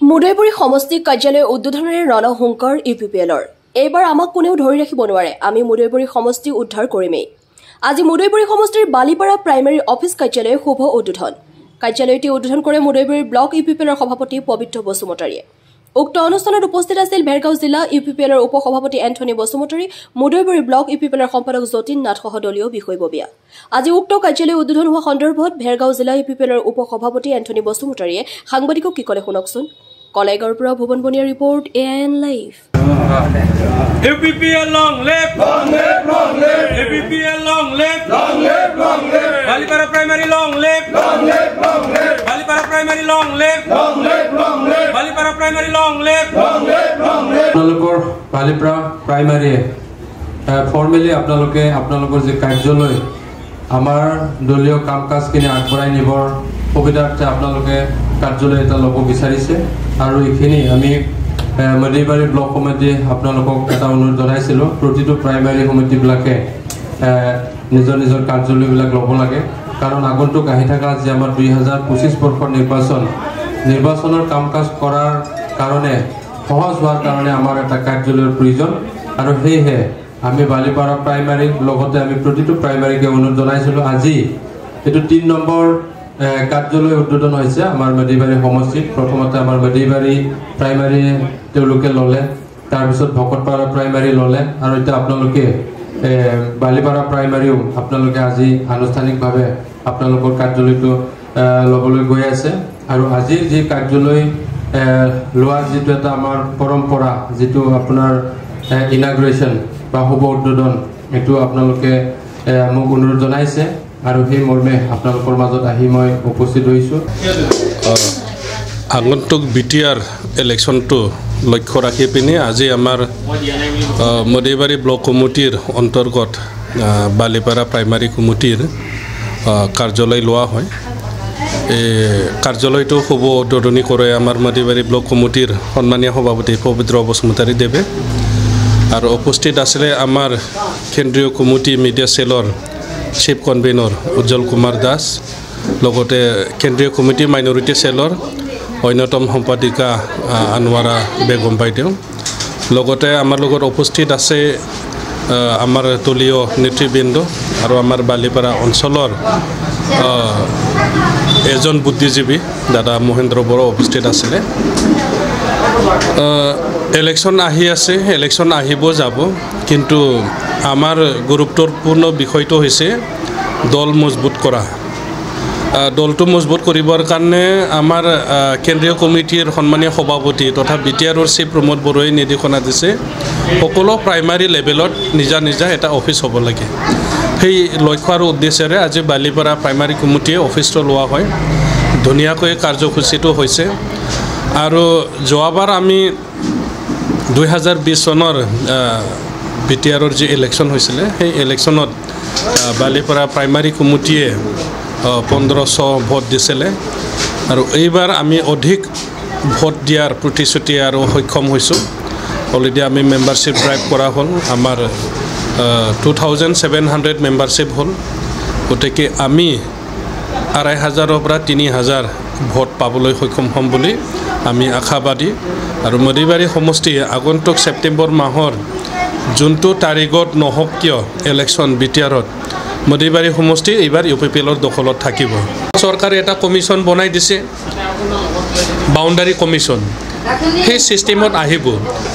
মুদৈপুৰী সমষ্টি কাৰ্যালয় উদ্বোধনেৰে ৰণহুংকাৰ ইউপিপিএলৰ এইবাৰ আমাক কোনেও ধৰি ৰাখিব নোৱাৰে আমি মুদৈপুৰী সমষ্টি উদ্ধাৰ কৰিমেই আজি মুদৈপুৰী সমষ্টিৰ বালিপাৰা প্ৰাইমেৰী অফিচ কাৰ্যালয় শুভ উদ্বোধন কাৰ্যালয়টি উদ্বোধন কৰে মুদৈপুৰী ব্লক ইউপিপিএলৰ সভাপতি পবিত্ৰ বসুমতাৰীয়ে উক্ত অনুষ্ঠানত উপস্থিত আছিল ভেৰগাঁও জিলা ইউপিপিএলৰ উপসভাপতি এন্থনী বসুমতাৰী মুদৈপুৰী ব্লক ইউপিপিএলৰ সম্পাদক যতীন নাথ সহ দলীয় বিষয়ববীয়া আজি উক্ত কাৰ্যালয় উদ্বোধন হোৱা সন্দৰ্ভত ভেৰগাঁও জিলা ইউপিপিএলৰ উপসভাপতি এন্থনী বসুমতাৰীয়ে সাংবাদিকক কি ক'লে শুনকচোন কলেগাঁৱৰ পৰা Bhuwan Bania report A N UPPL long live UPPL long live Balipara primary long live Balipara primary long live Balipara primary long live আপোনালোকৰ Balipara primary formally আপোনালোকৰ যে কাৰ্যালয় আমাৰ দলীয় কাম কাজখিনি আগবঢ়াই নিবৰ সুবিধাৰ্থে আপোনালোকে কাৰ্যালয় এটা ল'ব বিচাৰিছে আৰু এইখিনি আমি মদিবাৰী ব্লক কমিটি আপোনালোকক এটা অনুৰোধ জনাইছিলোঁ প্ৰতিটো প্ৰাইমাৰী সমিতিবিলাকে নিজৰ নিজৰ কাৰ্যালয়বিলাক ল'ব লাগে কাৰণ আগন্তুক আহি থকা যে আমাৰ 2025 বৰ্ষৰ নিৰ্বাচনৰ কাম কাজ কৰাৰ কাৰণে সহজ হোৱাৰ কাৰণে আমাৰ এটা কাৰ্যালয়ৰ প্ৰয়োজন আৰু সেয়েহে আমি বালিপাৰা প্ৰাইমাৰী লগতে আমি প্ৰতিটো প্ৰাইমাৰীকে অনুৰোধ জনাইছিলোঁ আজি এইটো 3 নম্বৰ কাৰ্যালয় উদ্বোধন হৈছে আমাৰ মদিবাৰী সমষ্টিত প্ৰথমতে আমাৰ মদিবাৰী প্ৰাইমাৰী তেওঁলোকে ল'লে তাৰপিছত ভকতপাৰা প্ৰাইমাৰী ল'লে আৰু এটা আপোনালোকে বালিপাৰা প্ৰাইমাৰীও আপোনালোকে আজি আনুষ্ঠানিকভাৱে আপোনালোকৰ কাৰ্যালয়টো ল'বলৈ গৈ আছে আৰু আজিৰ যি কাৰ্যালয় লোৱাৰ যিটো এটা আমাৰ পৰম্পৰা যিটো আপোনাৰ ইনাগ্ৰেশ্যন বা শুভ উদ্বোধন এইটো আপোনালোকে মোক অনুৰোধ জনাইছে আৰু সেই মৰ্মে আপোনালোকৰ মাজত আহি মই উপস্থিত হৈছোঁ আগন্তুক বিটিআৰ ইলেকশ্যনটো লক্ষ্য ৰাখি পিনে আজি আমাৰ মদিবাৰী ব্লক কমিটিৰ অন্তৰ্গত বালিপাৰা প্ৰাইমাৰী কমিটিৰ কাৰ্যালয় লোৱা হয় এই কাৰ্যালয়টো শুভ উদ্বোধনী কৰে আমাৰ মদিবাৰী ব্লক কমিটিৰ সন্মানীয় সভাপতি পবিত্ৰ বসুমতাৰী দেৱে আৰু উপস্থিত আছিলে আমাৰ কেন্দ্ৰীয় কমিটি মিডিয়া সেলৰ চিফ কনভেনৰ উজ্জ্বল কুমাৰ দাস লগতে কেন্দ্ৰীয় কমিটি মাইনৰিটি সেলৰ অন্যতম সম্পাদিকা আনোৱাৰা বেগম বাইদেউ লগতে আমাৰ লগত উপস্থিত আছে আমাৰ দলীয় নেতৃবৃন্দ আৰু আমাৰ বালিপাৰা অঞ্চলৰ এজন বুদ্ধিজীৱী দাদা মহেন্দ্ৰ বড়ো উপস্থিত আছিলে ইলেকশ্যন আহি আছে ইলেকশ্যন আহিব যাব কিন্তু আমাৰ গুৰুত্বপূৰ্ণ বিষয়টো হৈছে দল মজবুত কৰা দলটো মজবুত কৰিবৰ কাৰণে আমাৰ কেন্দ্ৰীয় কমিটিৰ সন্মানীয় সভাপতি তথা বিটিআৰৰ চিফ প্ৰমোদ বড়োৱে নিৰ্দেশনা দিছে সকলো প্ৰাইমাৰী লেভেলত নিজা নিজা এটা অফিচ হ'ব লাগে সেই লক্ষ্য আৰু উদ্দেশ্যেৰে আজি বালিপাৰা প্ৰাইমাৰী কমিটিয়ে অফিচটো লোৱা হয় ধুনীয়াকৈ কাৰ্যসূচীটো হৈছে আৰু যোৱাবাৰ আমি 2020 চনৰ বিটিআৰৰ যি ইলেকশ্যন হৈছিলে সেই ইলেকশ্যনত বালিপাৰা প্ৰাইমাৰী কমিটিয়ে 1500 ভোট দিছিলে আৰু এইবাৰ আমি অধিক ভোট দিয়াৰ প্ৰতিশ্ৰুতি আৰু সক্ষম হৈছোঁ অলৰেডি আমি মেম্বাৰশ্বিপ ড্ৰাইভ কৰা হ'ল আমাৰ 2700 মেম্বাৰশ্বিপ হ'ল গতিকে আমি 2500ৰ পৰা 3000 ভোট পাবলৈ সক্ষম হ'ম বুলি আমি আশাবাদী আৰু মদিবাৰী সমষ্টিয়ে আগন্তুক ছেপ্টেম্বৰ মাহৰ যোনটো তাৰিখত নহওক কিয় ইলেকশ্যন বিটিআৰত মদিবাৰী সমষ্টি এইবাৰ ইউপিপিএলৰ দখলত থাকিব চৰকাৰে এটা কমিশ্যন বনাই দিছে বাউণ্ডাৰী কমিশ্যন সেই চিষ্টেমত আহিব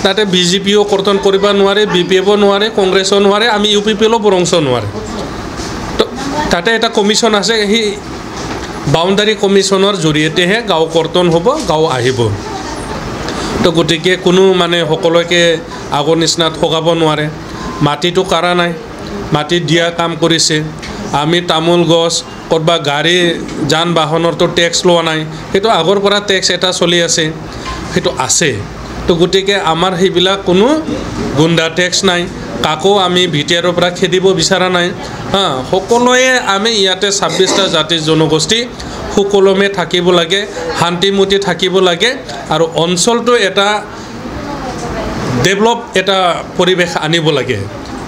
তাতে বিজেপিও কৰ্তন কৰিব নোৱাৰে বিপিএফও নোৱাৰে কংগ্ৰেছো নোৱাৰে আমি ইউপিপিএলো বৰংশ নোৱাৰে তাতে এটা কমিশ্যন আছে সেই বাউণ্ডাৰী কমিশ্যনৰ জৰিয়তেহে গাঁও কৰ্তন হ'ব গাঁও আহিব তো গতিকে কোনো মানে সকলোকে আগৰ নিচিনা ঠগাব নোৱাৰে মাটিটো কাৰা নাই মাটি দিয়া কাম কৰিছে আমি তামোল গছ ক'ৰবা গাড়ী যান বাহনৰতো টেক্স লোৱা নাই সেইটো আগৰ পৰা টেক্স এটা চলি আছে সেইটো আছে তো গতিকে আমাৰ সেইবিলাক কোনো গুণ্ডা টেক্স নাই কাকো আমি বিটিআৰৰ পৰা খেদিব বিচৰা নাই সকলোৱে আমি ইয়াতে 26টা জাতি জনগোষ্ঠী সকলোমে থাকিব লাগে শান্তিমতি থাকিব লাগে আৰু অঞ্চলটো এটা ডেভেলপ এটা পৰিৱেশ আনিব লাগে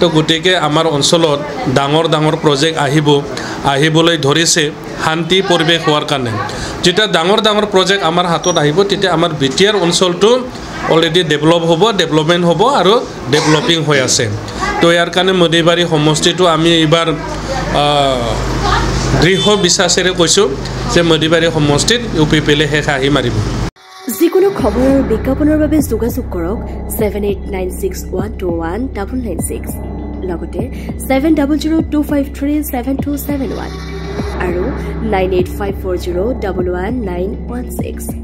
তো গতিকে আমাৰ অঞ্চলত ডাঙৰ ডাঙৰ প্ৰজেক্ট আহিবলৈ ধৰিছে শান্তি পৰিৱেশ হোৱাৰ কাৰণে যেতিয়া ডাঙৰ ডাঙৰ প্ৰজেক্ট আমাৰ হাতত আহিব তেতিয়া আমাৰ বিটিআৰ অঞ্চলটো অলৰেডি ডেভেলপমেণ্ট হ'ব আৰু ডেভেলপিং হৈ আছে তো ইয়াৰ কাৰণে মদিবাৰী সমষ্টিটো আমি এইবাৰ দৃঢ় বিশ্বাসেৰে কৈছোঁ যে মদিবাৰী সমষ্টিত UPPL শেষ আহি মাৰিব যিকোনো খবৰ আৰু বিজ্ঞাপনৰ বাবে যোগাযোগ কৰক 7896121996 লগতে 7002537271 আৰু 9854011916